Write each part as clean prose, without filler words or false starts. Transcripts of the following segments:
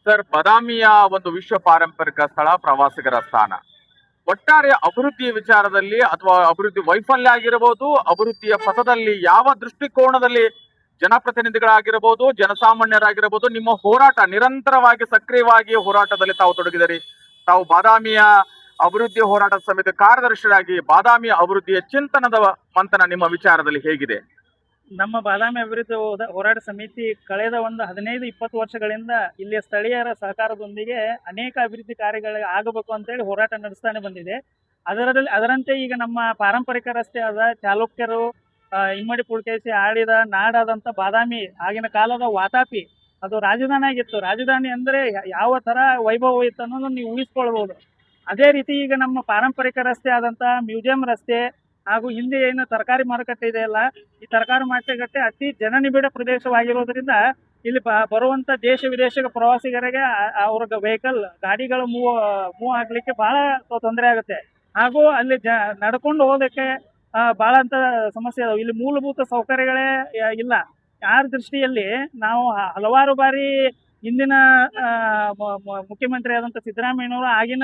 Sir, ಬಾದಾಮಿಯ ಒಂದು ವಿಶ್ವ ಪಾರಂಪರಿಕ ಸ್ಥಳ, ಪ್ರವಾಸಿಗರ ಸ್ಥಾನ. ಒಟ್ಟಾರೆ ಅಭಿವೃದ್ಧಿಯ ವಿಚಾರದಲ್ಲಿ ಅಥವಾ ಅಭಿವೃದ್ಧಿ ವೈಫಲ್ಯ ಆಗಿರಬಹುದು, ಅಭಿವೃದ್ಧಿಯ ಪಥದಲ್ಲಿ ಯಾವ ದೃಷ್ಟಿಕೋನದಲ್ಲಿ ಜನಪ್ರತಿನಿಧಿಗಳಾಗಿರಬಹುದು, ಜನಸಾಮಾನ್ಯರಾಗಿರಬಹುದು, ನಿಮ್ಮ ಹೋರಾಟ ನಿರಂತರವಾಗಿ ಸಕ್ರಿಯವಾಗಿ ಹೋರಾಟದಲ್ಲಿ ತಾವು ತೊಡಗಿದಿರಿ. ತಾವು ಬಾದಾಮಿಯ ಅಭಿವೃದ್ಧಿ ಹೋರಾಟ ಸಮಿತಿ ಕಾರ್ಯದರ್ಶಿಯಾಗಿ ಬಾದಾಮಿಯ ಅಭಿವೃದ್ಧಿಯ ಚಿಂತನದ ಮಂಥನ ನಿಮ್ಮ ವಿಚಾರದಲ್ಲಿ ಹೇಗಿದೆ? ನಮ್ಮ ಬಾದಾಮಿ ಅಭಿವೃದ್ಧಿ ಹೋರಾಟ ಸಮಿತಿ ಕಳೆದ ಒಂದು 15-20 ವರ್ಷಗಳಿಂದ ಇಲ್ಲಿಯ ಸ್ಥಳೀಯರ ಸಹಕಾರದೊಂದಿಗೆ ಅನೇಕ ಅಭಿವೃದ್ಧಿ ಕಾರ್ಯಗಳು ಆಗಬೇಕು ಅಂತೇಳಿ ಹೋರಾಟ ನಡೆಸ್ತಾನೆ ಬಂದಿದೆ. ಅದರಂತೆ ಈಗ ನಮ್ಮ ಪಾರಂಪರಿಕ ರಸ್ತೆ ಆದ ಚಾಲುಕ್ಯರು ಇಮ್ಮಡಿ ಪುಲಕೇಶಿ ಆಳಿದ ನಾಡಾದಂಥ ಬಾದಾಮಿ ಆಗಿನ ಕಾಲದ ವಾತಾಪಿ ಅದು ರಾಜಧಾನಿ ಆಗಿತ್ತು. ರಾಜಧಾನಿ ಅಂದರೆ ಯಾವ ಥರ ವೈಭವ ಇತ್ತು ಅನ್ನೋದನ್ನು ನೀವು ಊಹಿಸ್ಕೊಳ್ಬೋದು. ಅದೇ ರೀತಿ ಈಗ ನಮ್ಮ ಪಾರಂಪರಿಕ ರಸ್ತೆ ಆದಂಥ ಮ್ಯೂಸಿಯಂ ರಸ್ತೆ ಹಾಗೂ ಹಿಂದೆ ಏನು ತರಕಾರಿ ಮಾರುಕಟ್ಟೆ ಇದೆಯಲ್ಲ, ಈ ತರಕಾರಿ ಮಾರುಕಟ್ಟೆ ಅತಿ ಜನನಿಬಿಡ ಪ್ರದೇಶವಾಗಿರೋದ್ರಿಂದ ಇಲ್ಲಿ ಬರುವಂಥ ದೇಶ ವಿದೇಶದ ಪ್ರವಾಸಿಗರಿಗೆ ಅವ್ರ ವೆಹಿಕಲ್ ಗಾಡಿಗಳು ಮೂವ್ ಆಗ್ಲಿಕ್ಕೆ ಬಹಳ ತೊಂದರೆ ಆಗುತ್ತೆ. ಹಾಗೂ ಅಲ್ಲಿ ನಡ್ಕೊಂಡು ಹೋಗೋದಕ್ಕೆ ಭಾಳ ಅಂತ ಸಮಸ್ಯೆ ಅದಾವೆ. ಇಲ್ಲಿ ಮೂಲಭೂತ ಸೌಕರ್ಯಗಳೇ ಇಲ್ಲ. ಆ ದೃಷ್ಟಿಯಲ್ಲಿ ನಾವು ಹಲವಾರು ಬಾರಿ ಇಂದಿನ ಮುಖ್ಯಮಂತ್ರಿ ಆದಂಥ ಸಿದ್ದರಾಮಯ್ಯನವರು ಆಗಿನ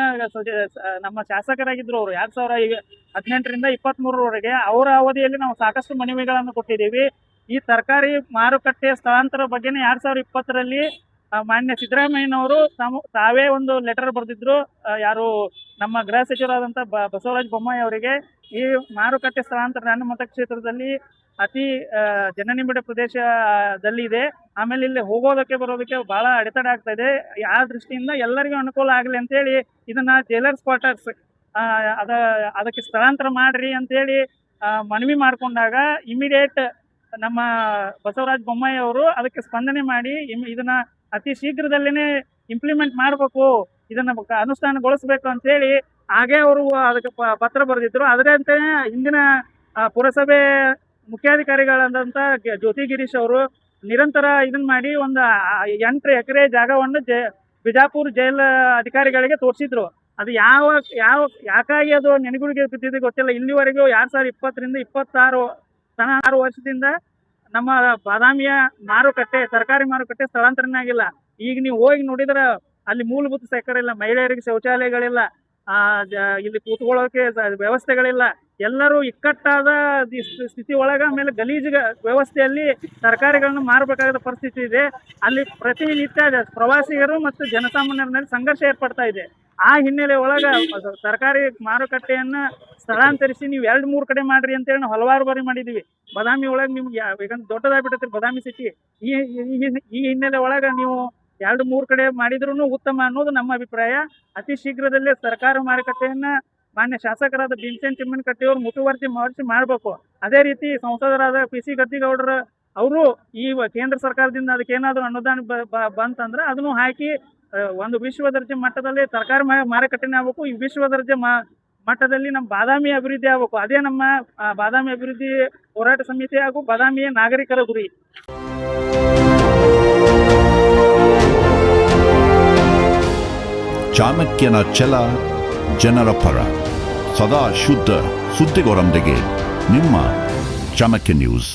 ನಮ್ಮ ಶಾಸಕರಾಗಿದ್ದರು. ಅವರು 2018ರಿಂದ 23ರವರೆಗೆ ಅವರ ಅವಧಿಯಲ್ಲಿ ನಾವು ಸಾಕಷ್ಟು ಮನವಿಗಳನ್ನು ಕೊಟ್ಟಿದ್ದೀವಿ. ಈ ತರಕಾರಿ ಮಾರುಕಟ್ಟೆ ಸ್ಥಳಾಂತರ ಬಗ್ಗೆನೇ 2020ರಲ್ಲಿ ಮಾನ್ಯ ಸಿದ್ದರಾಮಯ್ಯನವರು ತಾವೇ ಒಂದು ಲೆಟರ್ ಬರೆದಿದ್ರು. ಯಾರು ನಮ್ಮ ಗೃಹ ಸಚಿವರಾದಂಥ ಬಸವರಾಜ ಬೊಮ್ಮಾಯಿ ಅವರಿಗೆ, ಈ ಮಾರುಕಟ್ಟೆ ಸ್ಥಳಾಂತರ ನನ್ನ ಮತಕ್ಷೇತ್ರದಲ್ಲಿ ಅತಿ ಜನನಿಬಿಡ ಪ್ರದೇಶದಲ್ಲಿ ಇದೆ. ಆಮೇಲೆ ಇಲ್ಲಿ ಹೋಗೋದಕ್ಕೆ ಬರೋದಕ್ಕೆ ಬಹಳ ಅಡೆತಡೆ ಆಗ್ತಾ ಇದೆ. ಆ ದೃಷ್ಟಿಯಿಂದ ಎಲ್ಲರಿಗೂ ಅನುಕೂಲ ಆಗಲಿ ಅಂತೇಳಿ ಇದನ್ನ ಜೈಲರ್ಸ್ ಕ್ವಾರ್ಟರ್ಸ್ ಅದಕ್ಕೆ ಸ್ಥಳಾಂತರ ಮಾಡ್ರಿ ಅಂತೇಳಿ ಮನವಿ ಮಾಡಿಕೊಂಡಾಗ ಇಮಿಡಿಯೇಟ್ ನಮ್ಮ ಬಸವರಾಜ ಬೊಮ್ಮಾಯಿ ಅವರು ಅದಕ್ಕೆ ಸ್ಪಂದನೆ ಮಾಡಿ ಇದನ್ನ ಅತಿ ಶೀಘ್ರದಲ್ಲೇ ಇಂಪ್ಲಿಮೆಂಟ್ ಮಾಡಬೇಕು, ಇದನ್ನ ಅನುಷ್ಠಾನಗೊಳಿಸ್ಬೇಕು ಅಂತೇಳಿ ಹಾಗೆ ಅವರು ಅದಕ್ಕೆ ಪತ್ರ ಬರೆದಿದ್ರು. ಅದರಂತೆ ಹಿಂದಿನ ಪುರಸಭೆ ಮುಖ್ಯಾಧಿಕಾರಿಗಳಾದಂಥ ಜ್ಯೋತಿ ಗಿರೀಶ್ ಅವರು ನಿರಂತರ ಇದನ್ನ ಮಾಡಿ ಒಂದು 8 ಎಕರೆ ಜಾಗವನ್ನು ಬಿಜಾಪುರ ಜೈಲ್ ಅಧಿಕಾರಿಗಳಿಗೆ ತೋರಿಸಿದ್ರು. ಅದು ಯಾಕಾಗಿ ಅದು ನೆನಗುಳಿಗೆ ಬಿದ್ದಿದ್ದು ಗೊತ್ತಿಲ್ಲ. ಇಲ್ಲಿವರೆಗೂ 2020ರಿಂದ 26 ವರ್ಷದಿಂದ ನಮ್ಮ ಬಾದಾಮಿಯ ಮಾರುಕಟ್ಟೆ ತರಕಾರಿ ಮಾರುಕಟ್ಟೆ ಸ್ಥಳಾಂತರನೇ ಆಗಿಲ್ಲ. ಈಗ ನೀವು ಹೋಗಿ ನೋಡಿದ್ರೆ ಅಲ್ಲಿ ಮೂಲಭೂತ ಸೌಕರ್ಯ ಇಲ್ಲ, ಮಹಿಳೆಯರಿಗೆ ಶೌಚಾಲಯಗಳಿಲ್ಲ, ಇಲ್ಲಿ ಕೂತ್ಕೊಳ್ಳೋಕೆ ವ್ಯವಸ್ಥೆಗಳಿಲ್ಲ. ಎಲ್ಲರೂ ಇಕ್ಕಟ್ಟಾದ ಸ್ಥಿತಿ ಒಳಗೆ ಆಮೇಲೆ ಗಲೀಜು ವ್ಯವಸ್ಥೆಯಲ್ಲಿ ತರಕಾರಿಗಳನ್ನು ಮಾರಬೇಕಾದ ಪರಿಸ್ಥಿತಿ ಇದೆ. ಅಲ್ಲಿ ಪ್ರತಿನಿತ್ಯ ಪ್ರವಾಸಿಗರು ಮತ್ತು ಜನಸಾಮಾನ್ಯರಲ್ಲಿ ಸಂಘರ್ಷ ಏರ್ಪಡ್ತಾ ಇದೆ. ಆ ಹಿನ್ನೆಲೆ ಒಳಗೆ ತರಕಾರಿ ಮಾರುಕಟ್ಟೆಯನ್ನು ಸ್ಥಳಾಂತರಿಸಿ ನೀವು 2-3 ಕಡೆ ಮಾಡ್ರಿ ಅಂತೇಳಿ ನಾವು ಹಲವಾರು ಬಾರಿ ಮಾಡಿದ್ದೀವಿ. ಬಾದಾಮಿ ಒಳಗೆ ನಿಮ್ಗೆ ಯಾಕಂದ್ರೆ ದೊಡ್ಡದಾಗ್ಬಿಟ್ಟೈತಿ ಬಾದಾಮಿ ಸಿಟಿ. ಈ ಹಿನ್ನೆಲೆ ಒಳಗೆ ನೀವು 2-3 ಕಡೆ ಮಾಡಿದ್ರೂ ಉತ್ತಮ ಅನ್ನೋದು ನಮ್ಮ ಅಭಿಪ್ರಾಯ. ಅತಿ ಶೀಘ್ರದಲ್ಲೇ ತರಕಾರಿ ಮಾರುಕಟ್ಟೆಯನ್ನು ಮಾನ್ಯ ಶಾಸಕರಾದ ಭೀಮಸೇನ್ ತಿಮ್ಮನಕಟ್ಟಿಯವರು ಮುತುವರ್ಜಿ ಮಾಡಬೇಕು. ಅದೇ ರೀತಿ ಸಂಸದರಾದ PC ಗದ್ದಿಗೌಡರು ಅವರು ಈ ಕೇಂದ್ರ ಸರ್ಕಾರದಿಂದ ಅದಕ್ಕೆ ಏನಾದರೂ ಅನುದಾನ ಬಂತಂದ್ರೆ ಅದನ್ನು ಹಾಕಿ ಒಂದು ವಿಶ್ವ ದರ್ಜೆ ಮಟ್ಟದಲ್ಲಿ ತರಕಾರಿ ಮಾರುಕಟ್ಟೆನೇ ಆಗಬೇಕು. ಈ ವಿಶ್ವ ದರ್ಜೆ ಮಟ್ಟದಲ್ಲಿ ನಮ್ಮ ಬಾದಾಮಿ ಅಭಿವೃದ್ಧಿ ಆಗಬೇಕು. ಅದೇ ನಮ್ಮ ಬಾದಾಮಿ ಅಭಿವೃದ್ಧಿ ಹೋರಾಟ ಸಮಿತಿ ಹಾಗೂ ಬಾದಾಮಿಯ ನಾಗರಿಕರ ಗುರಿ. ಚಾಣಕ್ಯನ ಛಲ, ಜನರ ಪರ, ಸದಾ ಶುದ್ಧ ಸುದ್ದಿಗಳೊಂದಿಗೆ ನಿಮ್ಮ ಚಾಣಕ್ಯ ನ್ಯೂಸ್.